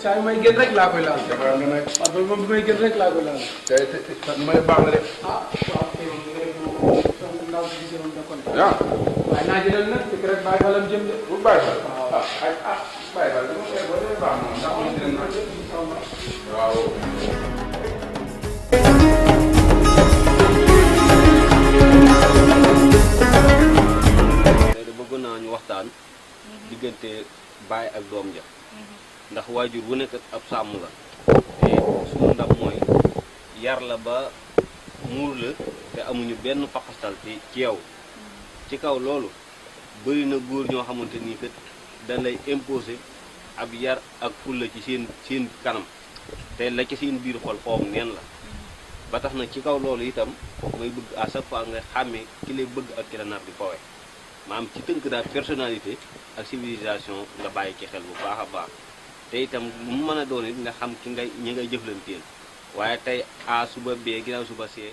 saa yu may génn rek laa koy laal. jafe nga nag. parfum bi moom bi may génn rek laa koy laal. tey may baax na de. ah waaw tey moom nga def moom soxna ndaw si gisee moom da ko ne. ah. waaye naa jëlal nag fekk rek bàyyi falam jëm de. bu bàyyi fa. waaw bàyyi fa dama koy ba dee baax moom ndax moom dina naan. waaw. bëgg naa ñu waxtaan diggante baay ak doom ja ndax waajur wu nekk ab sàmm la te suñu ndam mooy yar la ba muur la te amuñu benn faxastal ci yow ci kaw loolu bëri na góor ñoo xamante nii kat dañ lay imposer ab yar ak fulla ci seen kanam te la ci seen biir xol xoom neen la ba tax na ci kaw loolu itam may bëgg à chaque fois nga xàmmee ki lay bëgg ak ki la nar di fowe maanaam ci tënk daal personnalité ak civilisation nga bàyyi ci xel bu baax a baax te itam lu mu mën a doon it nga xam ki ñi ngay jëflanteel waaye tey a suba bee ginnaaw suba see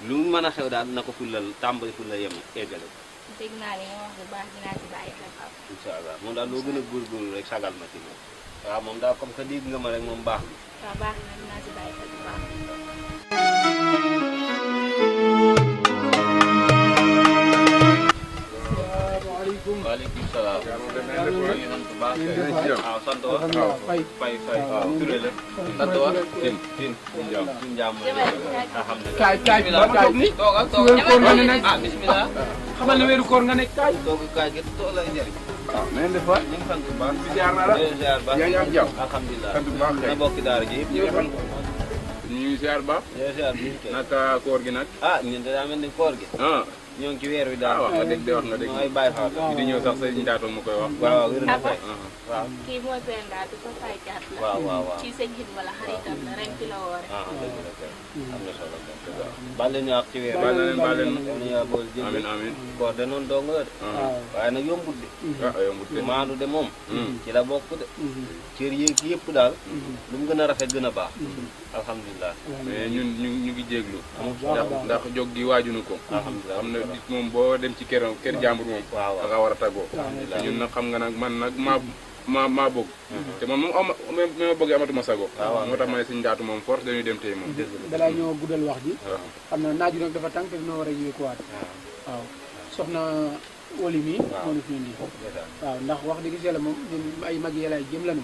lu mu mën a xew daal na ko fullal tàmbali fulla yem eggale ko. dégg naa li nga wax bu baax dinaa ci bàyyi xel. incha allah moom daal loo gën a góorgóorlu rek sagal ma ci moom. waaw moom daal comme que dégg nga ma rek moom baax na. waaw baax na dinaa ci bàyyi xel bu baax. waaleykum salaam. waaw sant wa. fay waaw turé la. sant wa. tin jaam kaay kaay ba toog ni toogal weeru koor nga ne nekk ah bismillah. xamal ne weeru koor nga nekk kaay. toogu kaay gi toog lay njëriñ. waaw na ngeen def waay. ñu ngi sant bu baax. ziar naa la. ziar baax. yaa ngi am jàmm. alhamdulilah. sant bu baax kay. na bokki daara ji yëpp. ñu ngi ziar baax. ziar bi naka koor gi nag. ah ñun daa mel ni koor gi. ah. ñoo ngi ci weer wi daal. wax nga dégg de wax nga dégg. mooy bàyyi xaar. di ñëw sax say njaatoon mu koy wax. waaw wér na fay. waaw. kii mooy Penda du ko fay caat la. waaw waaw waaw. ci sëñ Xidma la xaritam la ren ci la woore. ah dëgg la kay. am na solo kay. baal leen ñu ak ci weer wi. baal na leen baal leen. am na yaa bool jënd. amiin amiin. koor de noonu dong la de. waaye nag yombut de. ah yombut de. maandu de moom. ci la bokk de. cër yeeg yëpp daal. lu mu gën a rafet gën a baax. alhamdulilah. mais ñun ñu ngi jéglu. waaw ndax jóg gi waajunu ko. alhamdulilah xam na nit moom boo dem ci kër jàmbur moom. waaw da nga war a tàggoo. te ñun nag xam nga nag man nag maa bëgg. te man moom ma bëggee amatuma sago. moo tax ma ne si njaatu moom force dañuy dem tey moom. balaa ñoo guddal wax ji. waaw xam na naaju nag dafa tànk te dina war a yéekuwaat. waaw soxna Woli mi moo ñu fi indi. waaw ndax wax dëgg yàlla moom ñun ay mag yàllaay jëm lañu.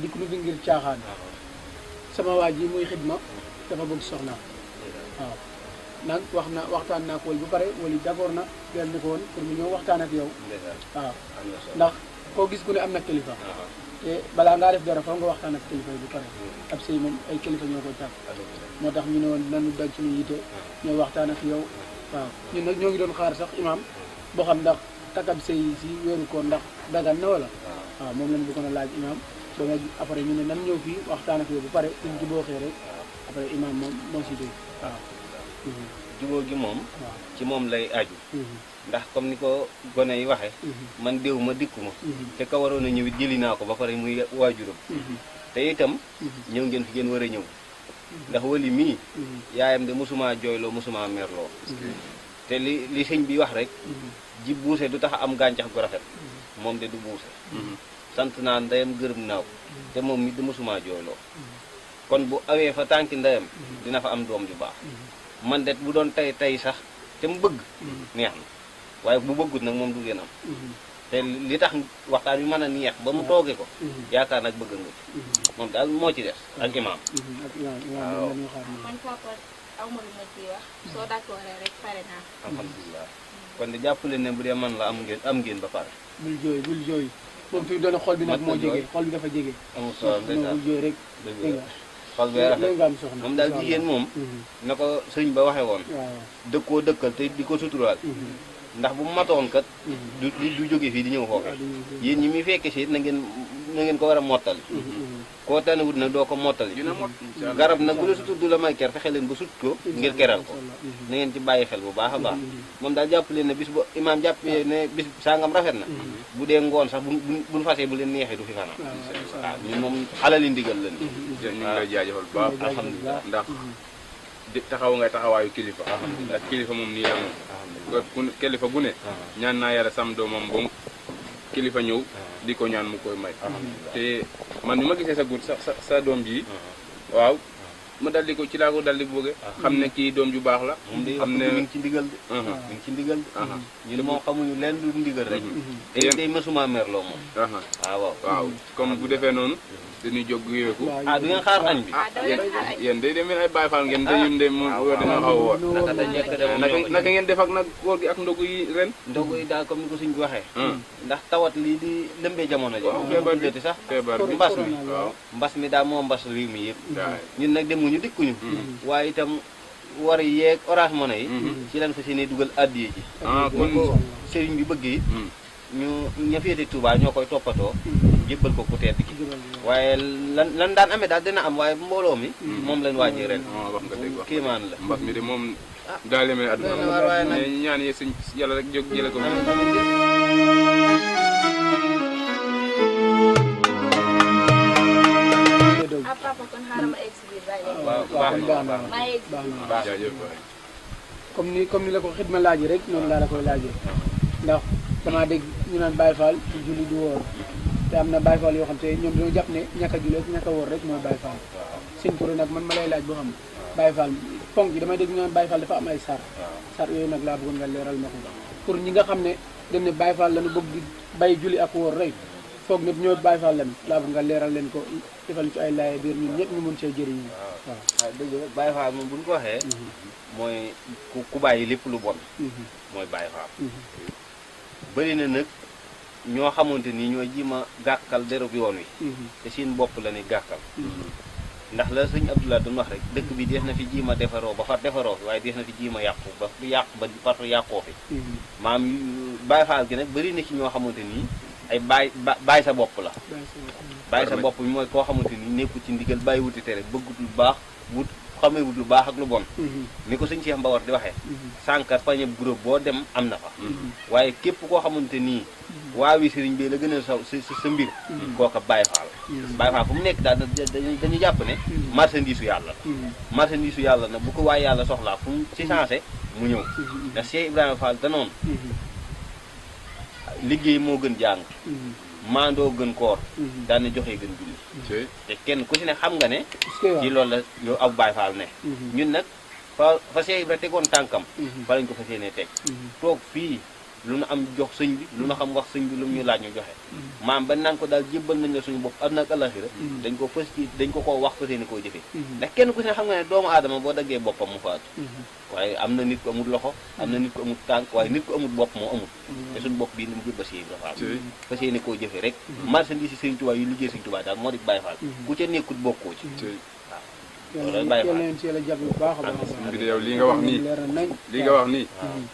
dikk nu fi ngir caaxaan. sama waa ji muy xidma dafa bëgg soxna waaw nag waxtaan naa ko bu pare Woli d'accord na del ni ko woon pour mu ñëw waxtaan ak yow. waaw ndax koo gis ku ne am na kilifa. te balaa ngaa def dara foog nga waxtaan ak kilifa yi bu pare. ab sëy moom ay kilifa ñoo koy tàgg. moo tax ñu ne woon nanu daj suñu yite ñoo waxtaan ak yow. waaw ñun nag ñoo ngi doon xaar sax imaam boo xam ndax takab sëy si weeru ko ndax dagan na wala. waaw moom lañ bëggoon a laaj imaam ba nga après ñu ne nan ñëw fii waxtaan ak yow bu pare suñ ci booxee rek après imaam moom moo si dégg waaw. jubóo gi moom. ci moom lay aju. ndax comme ni ko gone yi waxe man déw ma dikku ma. te ka waroon a ñëw it jëli naa ko ba pare muy waajuram. te itam ñëw ngeen fi ngeen war a ñëw. ndax Wali mii. yaayam de mosuma jooyloo mosuma merloo. te li sëñ bi wax rek. ji buuse du tax a am gàncax gu rafet. moom de du buuse. sant naa ndeyam gërëm naaw te moom mi de mosuma jooyloo. kon bu awee fa tànki ndeyam dina fa am doom ju baax. man det bu doon tey sax te mu bëgg neex na waaye bu bëggut nag moom du ngeen am te li tax waxtaan bi mën a neex ba mu toogee ko yaakaar nag bëgg nga ci moom daal moo ci des ak imaam. waaw man papa aw ma lu ma ciy wax soo d'accord rek pare naa. alhamdulilah kon de jàppale ne bu dee man la am ngeen ba pare. bul jooy moom fi doon xol bi nag moo jege xol bi dafa jege. amul solo bul jooy rek. dëgg la xol bee rafet moom daal jigéen moom na ko sëñ ba waxee woon dëkkoo dëkkal te di ko suturaal ndax bu matoon kat du jóge fii di ñëw foofe yéen ñi muy fekke si na ngeen ko war a mottali koo tanewut nag doo ko mottali garab nag bu la sutut du la may ker fexe leen ba sut ko ngir keral ko na ngeen ci bàyyi xel bu baax a baax moom daal jàpp leen ne bis ba imaam jàppee ne bis sangam rafet na bu dee ngoon sax buñ fasee bu leen neexee du fi fanaan waaw ñun moom xalali ndigal leen ñu ngi lay jaajëfal bu baax alhamdulilah ndax taxaw ngay taxawaayu kilifa ndax kilifa moom nii la moom kilifa gu ne ñaan naa yàlla sam doomam ba kilifa ñëw di ko ñaan mu koy may te man bi ma gisee sa gut sa doom ji waaw ma dal di ko ci laa ko dal di bëgge xam ne kii doom ju baax la xam ne mi ngi ci ndigal de mi ngi ci ndigal de ñun moom xamuñu leen lu ndigal rek day mësuma merloo moom waaw comme bu defee noonu dañuy jóg yooku du ngeen xaar añ bi yéen day demee ay Baay Faal ngeen te ñun de mu dina xaw a naka ngeen def ak nag koor gi ak ndogu yi ren ndogu yi daal comme ni ko suñ waxee ndax tawat lii di lëmbee jamono ji feebar bi sax feebar bi mbas mi daal moo mbas réew mi yëpp ñun nag demuñu dikkuñu waaye itam war yeeg Orange Money yi ci lan fa seeni dugal addiye ji kon ko sëriñ bi bëgg yi ñu ña féete Touba ñoo koy toppatoo jébbal ko ku tedd gi waaye lan daan amee daal dina am waaye mbooloo mi moom lañ wàññi ren wax nga dëgg wax kéemaan la mbas mi de moom daal lemee àdduna waaye nag ñaan yi suñ yàlla rek jóg jële ko papa kon xaaral ma egg si biir baax jaajëf comme ni la ko xidma laajee rek noonu laa la koy laajee ndax damaa dégg ñu naan Baye Fall ci julli du woor te am na Baye Fall yoo xam te ñoom dañoo jàpp ne ñàkk a julli ak ñàkk a woor rek mooy Baye Fall seen pour nag man ma lay laaj boo xam ne Baye Fall ponk yi damay dégg ñu naan Baye Fall dafa am ay sar yooyu nag laa bëggoon nga leeral ma ko pour ñi nga xam ne dañ ne Baye Fall lañu bëgg di bay julli ak woor rek foog nit ñooy Baye Fall lañu laa bëgg nga leeral leen ko defal ci ay laaye biir ñun ñëpp ñu mën see jëriñu waaw dëgg la Baye Fall moom bu ñu ko waxee mooy ku bàyyi lépp lu bon mooy Baye Fall bëri na nag ñoo xamante ni ñooy jima gàkkal derub yoon wi te seen bopp la ni gàkkal ndax la sëñ Abdoulaye doon wax rek dëkk bi dees na fi jiima defaroo ba far defaroo fi waaye dees na fi jiima yàqu ba yàqu ba far yàqoo fi maam Baye Fall gi nag bëri na ci ñoo xamante ni ay bàyyi sa bopp la bàyyi sa bopp bi mooy koo xamante ni nekku ci ndigal bàyyi wuti tere bëggut lu baax wut xamee wut lu baax ak lu bon ni ko sëñ Cheikh Mbawar di waxee sànkar pañe groupe boo dem am na fa waaye képp koo xamante nii waawi sëriñ bi la gën a sa mbir kooka Baye Fall Baye Fall fu mu nekk daal dañu jàpp ne marchandise u yàlla la marchandise u yàlla nag bu ko waaye yàlla soxlaa fu mu ci changé mu ñëw ndax Cheikh Ibrahima Fall danoon liggéey moo gën jàng maandoo gën koor daana joxee gën julli te kenn ku ci ne xam nga ne ci loolu la yow ab Baye Fall ne ñun nag fa Cheikh Ibra tegoon tànkam fa lañ ko fas yéene teg toog fii lu nu am jox sëñ bi lu nu xam wax sëñ bi lu mu ñu laaj ñu joxe maam ba naan ko daal jébbal nañ la suñu bopp àdduna ak àllaxira dañ ko koo wax fas yéene koo jëfee ndax kenn ku ci ne xam nga ne doomu aadama boo daggee boppam mu faatu waaye am na nit ko amul loxo am na nit ko amul tànk waaye nit ko amul bopp moo amul te suñu bopp bii ni mu jëbba Cheikh Ibra Fall fas yéene koo jëfee rek marchandise si Sëriñ Tuubaa yu liggéey Sëriñ Tuubaa daal moo di Baye Fall ku ca nekkut bokkoo ci bi de yow lii nga wax nii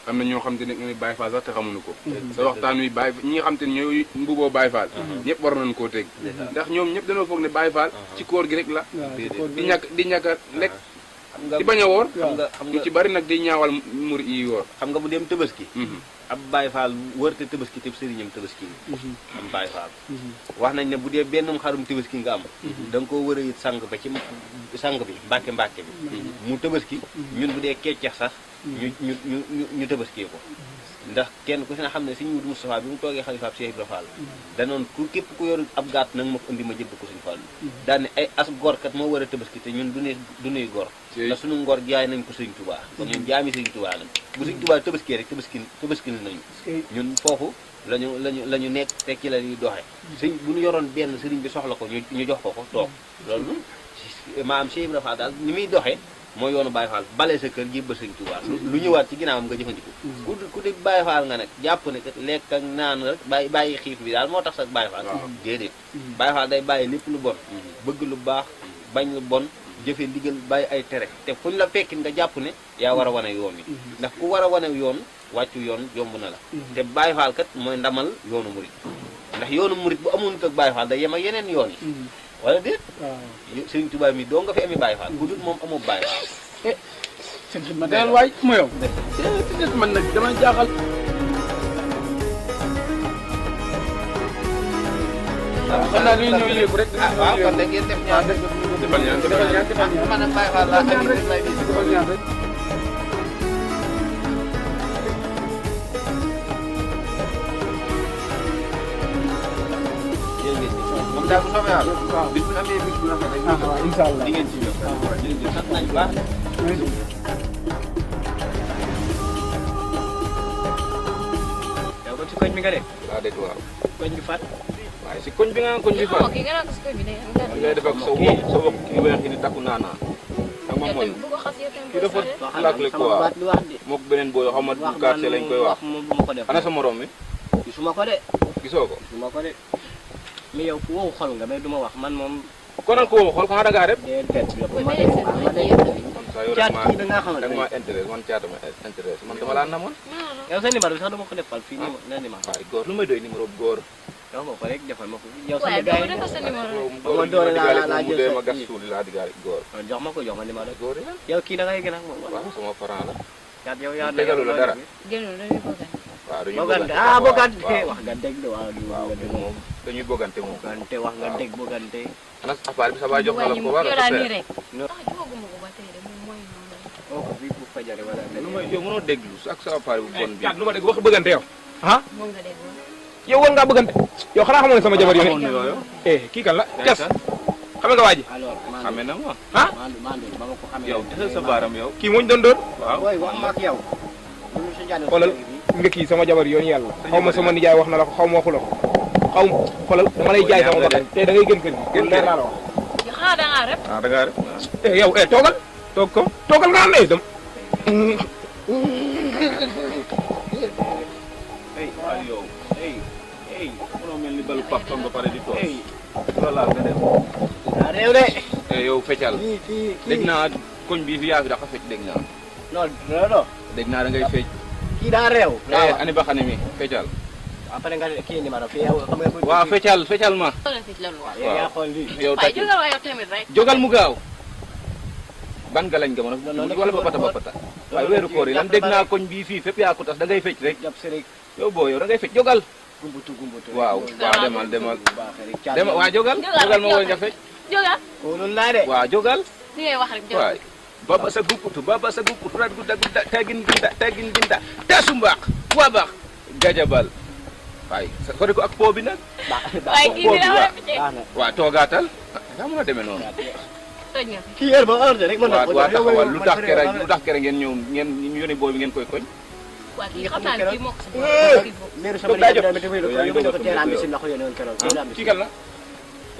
am na ñoo xam te ne nga Baye Fall sax te xamuñu ko sa waxtaan wi Baye ñi nga xam te ne ñooy mbuboo Baye Fall ñëpp war nañu koo teg ndax ñoom ñëpp dañoo foog ne Baye Fall ci koor gi rek la di ñàkk a lekk di bañ a woor ñu ci bari nag di ñaawal mur yi woor xam nga bu dem Tabaski ab Baye Fall wërte Tabaski te sëriñam Tabaski am Baye Fall wax nañ ne bu dee benn xarum Tabaski nga am da nga koo war a yit sang ba ci sang bi mbàkke bi mu Tabaski ñun bu dee keccex sax ñu Tabaskee ko ndax kenn ku si na xam ne sëñ Mudu Moustapha bi mu toogee xalifaab Cheikh Ibra Fall danoon képp ku yor ab gàtt nag ma ko indi ma jëbb ko suñu Fall daal ne ay as gorkat moo war a Tabaski te ñun du nuy gor ndax suñu ngor jaay nañ ko Sëriñ Tuubaa kon ñun jaami Sëriñ Tuubaa lañ bu Sëriñ Tuubaa Tabaskee rek tabaski nañu ñun foofu lañu nekk te ci la ñuy doxee sëñ bu ñu yoroon benn sëriñ bi soxla ko ñu jox ko toog loolu maam Cheikh Ibra Fall daal ni muy doxee mooy yoonu Baye Fall bale sa kër jébbal Sëriñ Tuubaa lu ñëwaat ci ginnaawam nga jëfandikoo ku di Baye Fall nga nag jàpp ne kat lekk ak naan rek bàyyi xiif bi daal moo tax sax Baye Fall déedéet Baye Fall day bàyyi lépp lu bon bëgg lu baax bañ lu bon jëfe ndigal bàyyi ay tere te fuñ la fekkin nga jàpp ne yaa war a wane yoon wi ndax ku war a wane yoon wàccu yoon yomb na la te Baye Fall kat mooy ndamal yoonu murit ndax yoonu murit bu amoon nit ak Baye Fall day yem ak yeneen yoon yi wala déet Sëriñ Tuubaa mi doo nga fi amee Baye Fall ku dul moom amoo Baye Fall sëñ xidma deel waay mu yow man nag dama jaaxal xam naa dañuy ñëw léegi rek waaw kon da ngeen def ñaan defal ñaan man ak Baye Fall laa defal ñaan rek daal bu soobee yàlla. waaw bis bu amee bis bu rafet rek. waaw incha allah di ngeen ci ñëw. waaw jërëjëf sant nañu baax. yow ko ci koñ bi nga de. daa dégg waaw. koñ bi fan. waaye si koñ bi nga koñ bi fa. kii nga naan ko si koñ bi de ngay def ak sa kii sa bopp kii weex ni takku naanaa. xam nga mooy bu ko xas yow tamit kii dafa lakkle sama quoi baat li wax de. mook beneen booy xaw ma wax quartier lañ koy wax. moom du ma ko def. ana sa morom mi gisuma ko de. gisoo ko. gisuma ko de. mais yow ku wow xol nga mais du ma wax man moom. konoon ko xool ko xanaa da ngaa def. day teel bi Boy, ma may leen seen boy, yéen tamit. saa yoo caat rek kii da ngaa xamante da ne. nga maa intéresse man caata ma intéresse man dama laa namoon. yow sa numéro bi sax dama ko defal fii nii na numéro. waaye góor lu may doy numéro bu góor. yow ma ko rek defal ma ko yow sama waaye gars doo yi defal sa numéro. góor doole laa mu jël dee sa ma gas kii. suuli laa digaale góor. jox ma numéro. góor yi la. yow kii da ngay gën a moom. waaw sama parent la. caat yow yaa tegalu la dara. Génnul dañuy bëgg. waaw dañuy bogante bëggante bogante waaw wax nga dégg de waaw du waaw bogante moom dañuy bëggante moom. bogante wax nga dégg bogante. ana affaire bi sa baay jox na la ko war a yow daal nii ko rek. tax jóguma ko ba tey de moom mooy noonu rek. oo ko fii bu fajare wala lu may yow mënoo déglu ak sa appareil bu bon bi. caat lu ma dégg wax bëggante yow ah moom nga déggoon. yow war ngaa bëggante yow xanaa xamoon ne sama jabar xamoon yone na yooyu. kii kan la Yaa cas kan? xam nga waa ji alors xame na ma. ah mandu ba ma ko xamee yow defal sa baaram yow. kii moo ñu doon doon waaw. booy wax ma ak yow lu sa jàll xoolal nga kii sama jabar yoon yàlla xaw ma sama nijaay wax na la ko xaw ma waxu la ko xaw ma xoolal dama lay jaay sama bakkan te da ngay gën kër gi gën leer laa la wax yow xanaa da ngaa rep. ah da ngaa rek. yow toogal toog ko toogal nga am ne dem hey waaye yow hey mënoo mel ni balu pap ba pare di toog. loolu laa nga def. daa réew de yow feccal. kii dégg naa koñ bi fi yaa fi dafa fecc dégg naa. non dégg naa da ngay fecc. kii daa réew ani ba xane mi feccal. après nga kii numéro fii yow xam nga waaw feccal ma. loolu fi la lu wax. yow yaa xool lii yow waaye tàcc jógal waaye yow tamit rek. jógal mu gaaw. ban galañ nga mën a wala ba pata. waaye weeru koor yi lan dégg naa koñ bii fii fépp yaa ko tas da ngay fecc rek. jàpp si rek yow boo yow da ngay fecc jógal. gumbutu waaw demal demal demal waa jógal jógal ma woy nga fecc. jógal. loolu naa de waa jógal. li ngay wax rek jógal. waay baba sa gupputu rat gudda teggin ginda teesu mbaax waa baax gajabal waay sa ko ak po bi nag. waaye kii bi la war a fecce. waa toogaatal nga mën a demee noonu. toj nga fi. kii heure ba heure rek mën na waa taxawal lu tax kere ngeen ñëw ngeen yónni boobu ngeen koy koñ. waa kii xam naa ne kii moo ko sa bopp. meeru sama daa dama defe ko teel a am si la ko yónnee woon keroog teel a am kii kan la.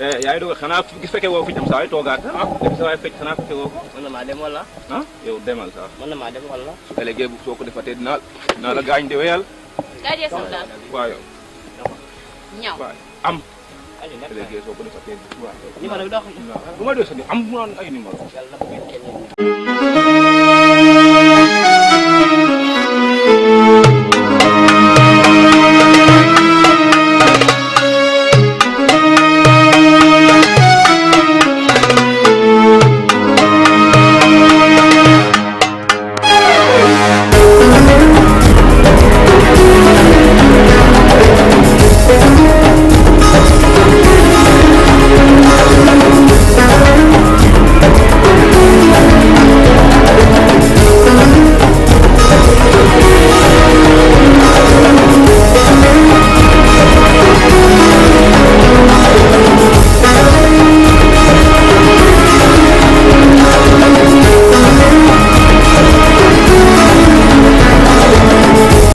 yaa ngi doog xanaa gis fekkee woo fi tam saa yi toogaatal. dem sa waay fecc xanaa fekkee woo ko. mën na maa dem wala yow demal sax. mën na maa dem wala su ëllëgee bu soo ko defatee dinaa la gaañ de weyal. daa jee sam daal. waaw yow ñaw. waay am. ali nag ëllëgee soo ko defatee waaw. numéro bi dox bu ma dee sa am mu naan ay numéro. yàlla na bu ngeen kenn